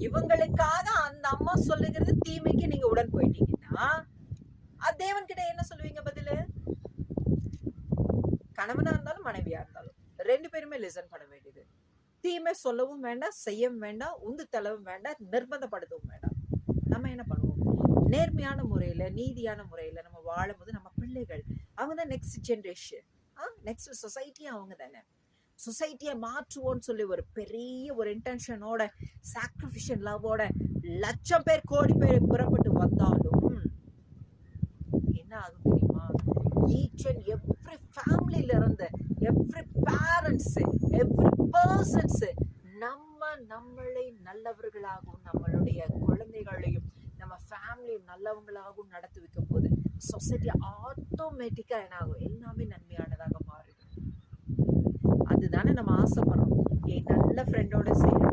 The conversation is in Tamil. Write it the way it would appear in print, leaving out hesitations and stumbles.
இவங்களுக்காக அந்த அம்மா சொல்லுகிறது தீமைக்கு நீங்க உடன் போயிட்டீங்கன்னா தேவன் கிட்ட என்ன சொல்லுவீங்க பதிலு? கணவனா இருந்தாலும் மனைவியா இருந்தாலும் 2 பேருமே லிசன் பண்ண வேண்டியது. தீமை சொல்லவும் வேண்டாம், செய்யவும் வேண்டாம், உந்து தள்ளவும் வேண்டாம், நிர்பந்தப்படுத்தவும் வேண்டாம். நம்ம என்ன பண்ணுவோம்? நேர்மையான முறையில, நீதியான முறையில நம்ம வாழும்போது நம்ம பிள்ளைகள் அவங்க தான் நெக்ஸ்ட் ஜெனரேஷன், நெக்ஸ்ட் சொசைட்டி அவங்க தானே. சொசைட்டியை மாற்றுவோன்னு சொல்லி ஒரு பெரிய ஒரு இன்டென்ஷனோட, சாக்ரிஃபிஷன் லவோட லட்சம் பேர் கோடி பேர் புறப்பட்டு வந்தாலும் என்ன ஆகும் தெரியுமா? ஈச் அண்ட் எவ்ரி ஃபேமிலியில இருந்து எவ்ரி பேரண்ட்ஸ், எவ்ரி பர்சன்ஸ் நம்மளை நல்லவர்களாகவும் நம்மளுடைய குழந்தைகளையும் நம்ம ஃபேமிலியும் நல்லவங்களாகவும் நடத்தி வைக்கும் போது சொசைட்டி ஆட்டோமேட்டிக்கா என்ன ஆகும்? எல்லாமே நன்மையானதாக மாறிடும். அதுதானே நம்ம ஆசைப்படுறோம். என் நல்ல ஃப்ரெண்டோட சேர்ந்து